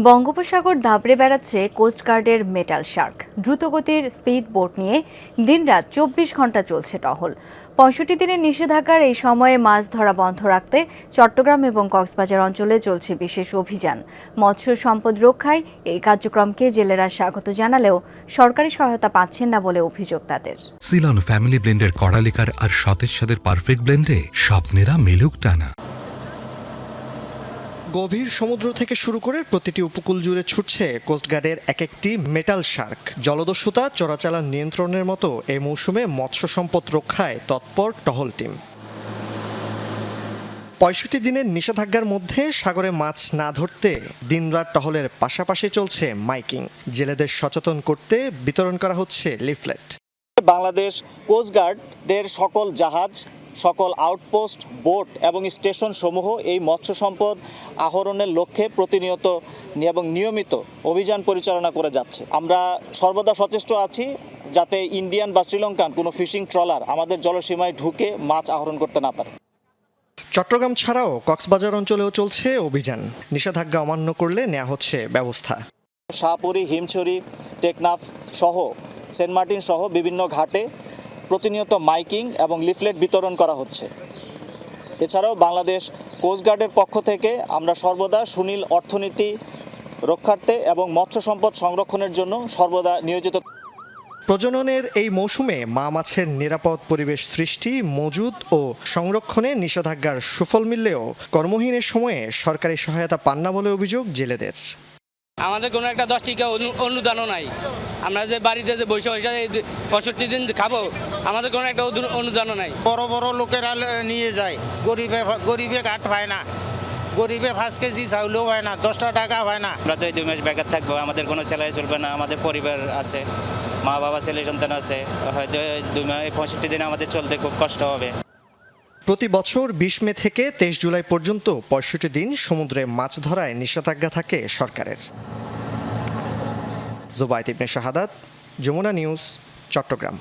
বঙ্গোপসাগর দাবড়ে বেড়াচ্ছে কোস্টগার্ডের metal Shark. দ্রুতগতির স্পিড বোট নিয়ে দিনরাত 24 ঘন্টা চলছে টহল। 65 দিনের নিষেধাজ্ঞার এই সময়ে মাছ ধরা বন্ধ রাখতে চট্টগ্রাম এবং কক্সবাজার অঞ্চলে চলছে বিশেষ অভিযান। মৎস্য সম্পদ রক্ষায় এই কার্যক্রমকে জেলেরা স্বাগত জানালেও সরকারি সহায়তা পাচ্ছেন না বলে অভিযোগ তাদের। সিলন ফ্যামিলি ব্লেন্ডের কড়ালিকার আর সতেজ স্বাদের পারফেক্ট ব্লেন্ডে স্বপ্নেরা মেলুক টানা। গভীর সমুদ্র থেকে শুরু করে প্রতিটি উপকূল জুড়ে ছুটছে কোস্টগার্ডের এক একটি মেটাল শার্ক। জলদস্যুতা, চোরাচালান নিয়ন্ত্রণের মতো এই মৌসুমে মৎস্য সম্পদ রক্ষায় তৎপর টহল টিম। 65 দিনের নিষেধাজ্ঞার মধ্যে সাগরে মাছ না ধরতে দিনরাত টহলের পাশাপাশি চলছে মাইকিং। জেলেদের সচেতন করতে বিতরণ করা হচ্ছে লিফলেট। বাংলাদেশ কোস্টগার্ডের সকল জাহাজ, সকল আউটপোস্ট, বোট এবং স্টেশন সমূহ এই মৎস্য সম্পদ আহরণের লক্ষ্যে প্রতিনিয়ত এবং নিয়মিত অভিযান পরিচালনা করে যাচ্ছে। আমরা সর্বদা সচেষ্ট আছি যাতে ইন্ডিয়ান বা শ্রীলঙ্কান কোনো ফিশিং ট্রলার আমাদের জলসীমায় ঢুকে মাছ আহরণ করতে না পারে। চট্টগ্রাম ছাড়াও কক্সবাজার অঞ্চলেও চলছে অভিযান। নিষেধাজ্ঞা অমান্য করলে নেওয়া হচ্ছে ব্যবস্থা। শাহপুরী, হিমছড়ি, টেকনাফ সহ সেন্ট মার্টিন সহ বিভিন্ন ঘাটে প্রতিনিয়ত মাইকিং এবং লিফলেট বিতরণ করা হচ্ছে। এছাড়াও বাংলাদেশ কোস্টগার্ডের পক্ষ থেকে আমরা সর্বদা সুনীল অর্থনীতি রক্ষার্থে এবং মৎস্য সম্পদ সংরক্ষণের জন্য সর্বদা নিয়োজিত। প্রজননের এই মৌসুমে মা মাছের নিরাপদ পরিবেশ সৃষ্টি, মজুদ ও সংরক্ষণে নিষেধাজ্ঞার সুফল মিললেও কর্মহীনের সময়ে সরকারি সহায়তা পান না বলে অভিযোগ জেলেদের। আমাদের কোনো একটা 10 টাকা অনুদানও নাই। আমরা যে বাড়িতে যে বৈশা 65 দিন খাবো, আমাদের কোনো একটা অনুদানও নাই। বড় বড় লোকেরা নিয়ে যায়, গরিবে ঘাট হয় না, গরিবে 5 কেজি চাউলও হয় না, 10 টাকা হয় না। আমরা তো 2 মাস বেকার থাকবো, আমাদের কোনো চ্যালেঞ্জ চলবে না। আমাদের পরিবার আছে, মা বাবা, ছেলে সন্তান আছে, হয়তো 2 মাস 65 দিনে আমাদের চলতে খুব কষ্ট হবে। প্রতি বছর 20 মে থেকে 23 জুলাই পর্যন্ত 65 দিন সমুদ্রে মাছ ধরায় নিষেধাজ্ঞা থাকে সরকারের। জুবাইদ ইবনে শাহাদাত, যমুনা নিউজ, চট্টগ্রাম।